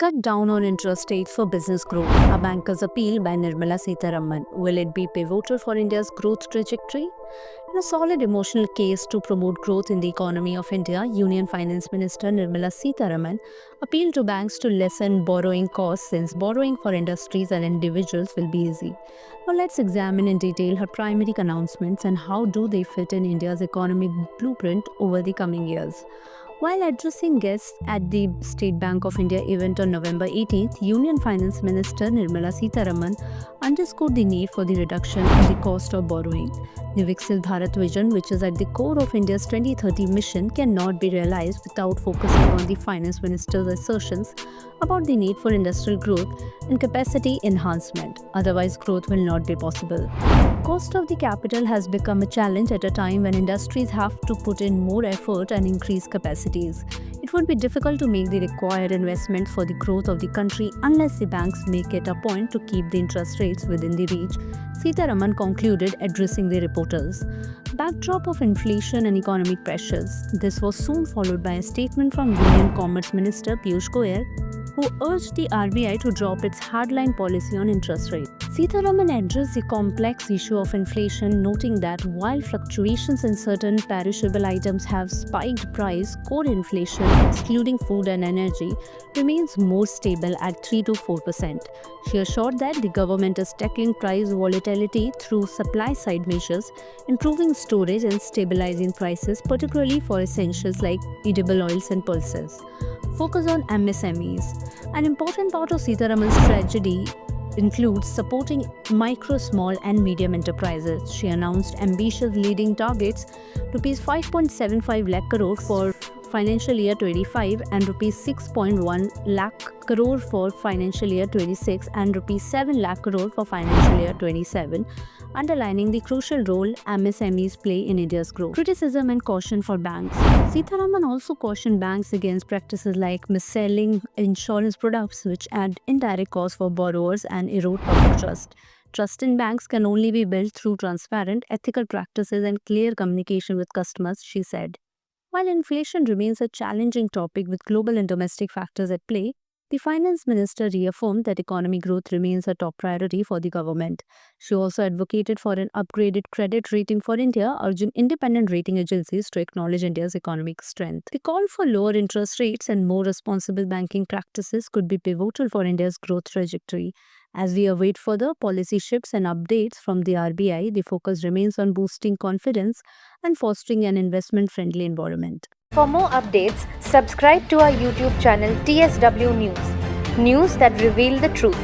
cut down on interest rates for business growth. A banker's appeal by Nirmala Sitharaman. Will it be pivotal for India's growth trajectory? In a solid emotional case to promote growth in the economy of India, Union Finance Minister Nirmala Sitharaman appealed to banks to lessen borrowing costs since borrowing for industries and individuals will be easy. Now let's examine in detail her primary announcements and how do they fit in India's economic blueprint over the coming years. While addressing guests at the State Bank of India event on November 18th, Union Finance Minister Nirmala Sitharaman underscored the need for the reduction in the cost of borrowing. The Viksit Bharat vision, which is at the core of India's 2030 mission, cannot be realized without focusing on the Finance Minister's assertions about the need for industrial growth and capacity enhancement. Otherwise, growth will not be possible. Cost of the capital has become a challenge at a time when industries have to put in more effort and increase capacities. It would be difficult to make the required investments for the growth of the country unless the banks make it a point to keep the interest rates within the reach, Sitharaman concluded, addressing the reporters. Backdrop of inflation and economic pressures. This was soon followed by a statement from Union Commerce Minister Piyush Goyal, who urged the RBI to drop its hardline policy on interest rates. Sitharaman addressed the complex issue of inflation, noting that while fluctuations in certain perishable items have spiked price, core inflation, excluding food and energy, remains more stable at 3 to 4%. She assured that the government is tackling price volatility through supply-side measures, improving storage and stabilizing prices, particularly for essentials like edible oils and pulses. Focus on MSMEs. An important part of Sitharaman's strategy includes supporting micro, small and medium enterprises. She announced ambitious leading targets, Rs 5.75 lakh crore for financial year 25 and Rs 6.1 lakh crore for financial year 26 and Rs 7 lakh crore for financial year 27, underlining the crucial role MSMEs play in India's growth. Criticism and caution for banks. Sitharaman also cautioned banks against practices like mis-selling insurance products, which add indirect costs for borrowers and erode public trust. Trust in banks can only be built through transparent, ethical practices and clear communication with customers, she said. While inflation remains a challenging topic with global and domestic factors at play, the finance minister reaffirmed that economic growth remains a top priority for the government. She also advocated for an upgraded credit rating for India, urging independent rating agencies to acknowledge India's economic strength. The call for lower interest rates and more responsible banking practices could be pivotal for India's growth trajectory. As we await further policy shifts and updates from the RBI, the focus remains on boosting confidence and fostering an investment-friendly environment. For more updates, subscribe to our YouTube channel TSW News. News that reveal the truth.